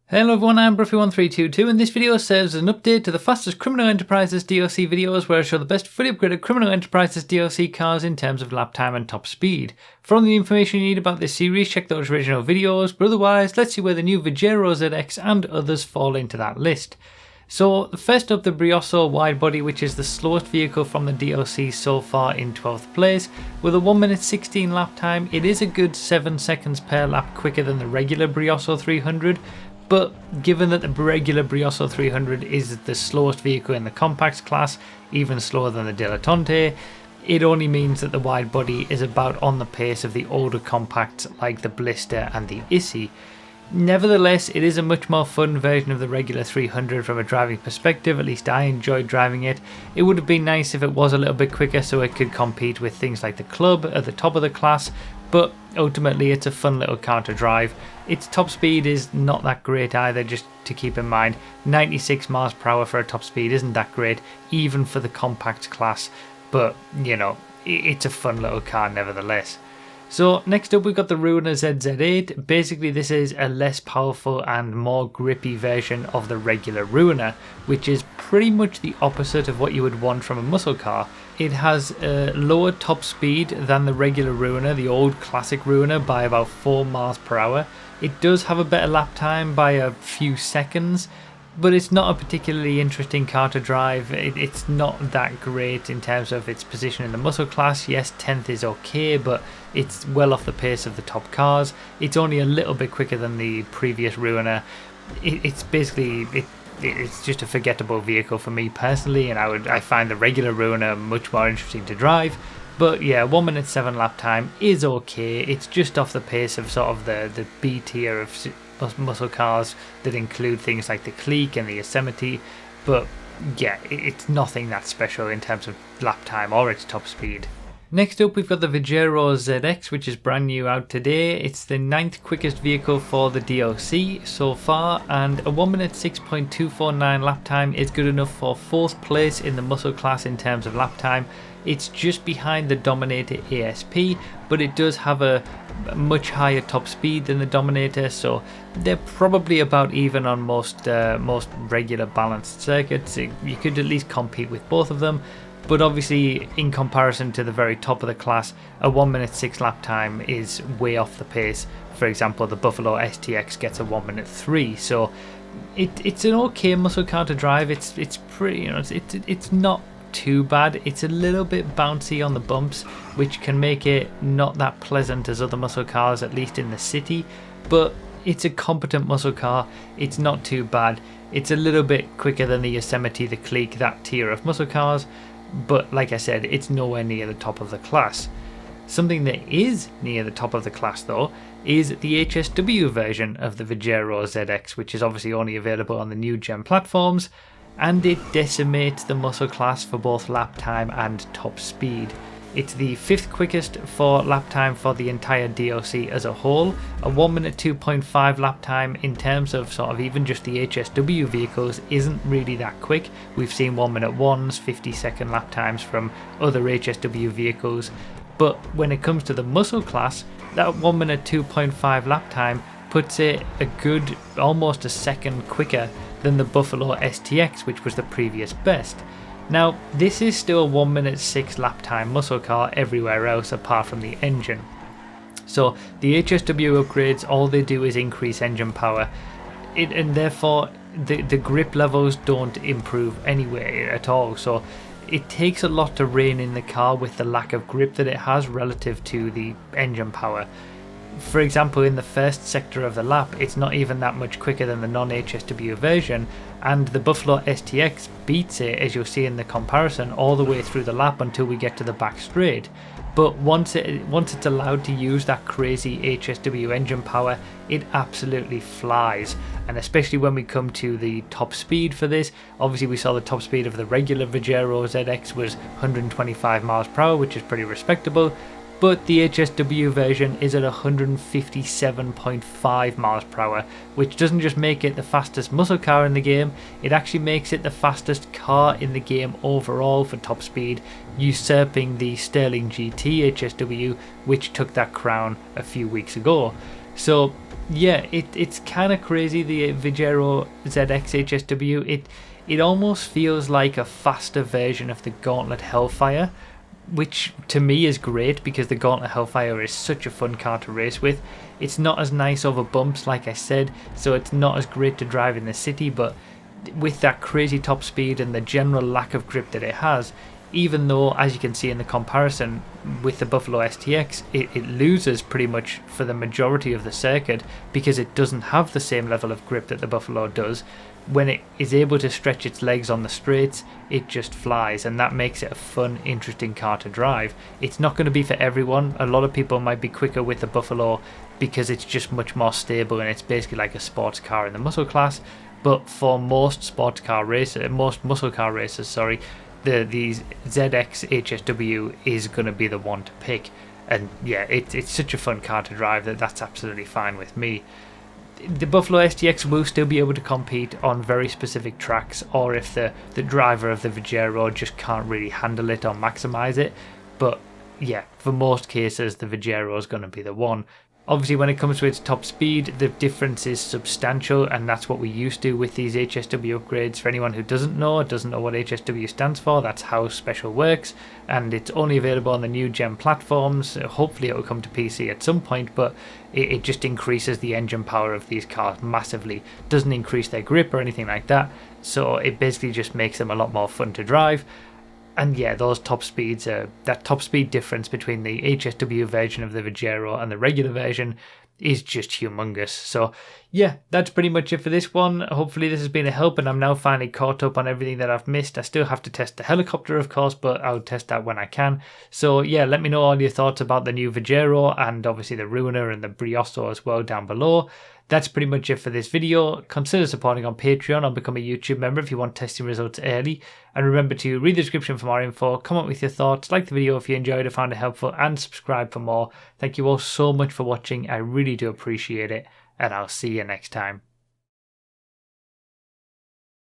Hello everyone, I'm Bruffy1322 and this video serves as an update to the fastest Criminal Enterprises DLC videos where I show the best fully upgraded Criminal Enterprises DLC cars in terms of lap time and top speed. For all the information you need about this series, check those original videos, but otherwise let's see where the new Vigero ZX and others fall into that list. So first up, the Brioso widebody, which is the slowest vehicle from the DLC so far in 12th place. With a 1 minute 16 lap time, it is a good 7 seconds per lap quicker than the regular Brioso 300. But given that the regular Brioso 300 is the slowest vehicle in the compacts class, even slower than the Dilettante, it only means that the wide body is about on the pace of the older compacts like the Blister and the Issy. Nevertheless, it is a much more fun version of the regular 300 from a driving perspective. At least I enjoyed driving it. It would have been nice if it was a little bit quicker so it could compete with things like the Club at the top of the class, but ultimately it's a fun little car to drive. Its top speed is not that great either, just to keep in mind. 96 miles per hour for a top speed isn't that great, even for the compact class, but you know, it's a fun little car nevertheless. So next up we've got the Ruiner ZZ8. Basically this is a less powerful and more grippy version of the regular Ruiner, which is pretty much the opposite of what you would want from a muscle car. It has a lower top speed than the regular Ruiner, the old classic Ruiner, by about 4 miles per hour. It does have a better lap time by a few seconds, but it's not a particularly interesting car to drive. It's not that great in terms of its position in the muscle class. Yes, 10th is okay, but it's well off the pace of the top cars. It's only a little bit quicker than the previous Ruiner. It's basically, it's just a forgettable vehicle for me personally, and I find the regular Ruiner much more interesting to drive. But yeah, 1 minute 7 lap time is okay. It's just off the pace of sort of the B tier of muscle cars that include things like the Clique and the Yosemite, but yeah, it's nothing that special in terms of lap time or its top speed. Next up we've got the Vigero ZX, which is brand new out today. It's the 9th quickest vehicle for the DLC so far, and a 1 minute 6.249 lap time is good enough for 4th place in the muscle class in terms of lap time. It's just behind the Dominator ASP, but it does have a much higher top speed than the Dominator, so they're probably about even on most regular balanced circuits. You could at least compete with both of them, but obviously in comparison to the very top of the class, a 1 minute 6 lap time is way off the pace. For example, the Buffalo STX gets a 1 minute 3, so it's an okay muscle car to drive. It's pretty, you know, it's not too bad. It's a little bit bouncy on the bumps, which can make it not that pleasant as other muscle cars, at least in the city, but it's a competent muscle car. It's not too bad. It's a little bit quicker than the Yosemite, the Clique, that tier of muscle cars, but like I said, it's nowhere near the top of the class. Something that is near the top of the class though is the HSW version of the Vigero ZX, which is obviously only available on the new gen platforms, and it decimates the muscle class for both lap time and top speed. It's the 5th quickest for lap time for the entire DLC as a whole. A 1 minute 2.5 lap time in terms of sort of even just the HSW vehicles isn't really that quick. We've seen 1 minute 1s, 50-second lap times from other HSW vehicles, but when it comes to the muscle class, that 1 minute 2.5 lap time puts it a good almost a second quicker than the Buffalo STX, which was the previous best. Now, this is still a 1 minute 6 lap time muscle car everywhere else apart from the engine. So the HSW upgrades, all they do is increase engine power, and therefore the grip levels don't improve anyway at all. So it takes a lot to rein in the car with the lack of grip that it has relative to the engine power. For example, in the first sector of the lap, it's not even that much quicker than the non-HSW version, and the Buffalo STX beats it, as you'll see in the comparison, all the way through the lap until we get to the back straight. But once it's allowed to use that crazy HSW engine power, it absolutely flies. And especially when we come to the top speed for this, obviously we saw the top speed of the regular Vigero ZX was 125 miles per hour, which is pretty respectable. but the HSW version is at 157.5 miles per hour, which doesn't just make it the fastest muscle car in the game, it actually makes it the fastest car in the game overall for top speed, usurping the Sterling GT HSW, which took that crown a few weeks ago. So yeah, it's kind of crazy, the Vigero ZX HSW. It almost feels like a faster version of the Gauntlet Hellfire, which to me is great because the Gauntlet Hellfire is such a fun car to race with. It's not as nice over bumps, like I said, so it's not as great to drive in the city, but with that crazy top speed and the general lack of grip that it has, even though, as you can see in the comparison with the Buffalo STX, it loses pretty much for the majority of the circuit because it doesn't have the same level of grip that the Buffalo does. When it is able to stretch its legs on the straights, it just flies, and that makes it a fun, interesting car to drive. It's not going to be for everyone. A lot of people might be quicker with the Buffalo because it's just much more stable and it's basically like a sports car in the muscle class. But for most muscle car racers, the ZX HSW is going to be the one to pick. And yeah, it's such a fun car to drive that's absolutely fine with me. The Buffalo STX will still be able to compete on very specific tracks, or if the driver of the Vigero just can't really handle it or maximize it. But yeah, for most cases, the Vigero is going to be the one. Obviously, when it comes to its top speed, the difference is substantial, and that's what we used to with these HSW upgrades. For anyone who doesn't know what HSW stands for, that's how special works, and it's only available on the new gen platforms. Hopefully it will come to PC at some point, but it just increases the engine power of these cars massively. Doesn't increase their grip or anything like that, so it basically just makes them a lot more fun to drive. And yeah, those top speeds, that top speed difference between the HSW version of the Vigero and the regular version is just humongous. So yeah, that's pretty much it for this one. Hopefully this has been a help, and I'm now finally caught up on everything that I've missed. I still have to test the helicopter, of course, but I'll test that when I can. So yeah, let me know all your thoughts about the new Vigero and obviously the Ruiner and the Brioso as well down below. That's pretty much it for this video. Consider supporting on Patreon or become a YouTube member if you want testing results early. And remember to read the description for more info, comment with your thoughts, like the video if you enjoyed or found it helpful, and subscribe for more. Thank you all so much for watching. I really do appreciate it, and I'll see you next time.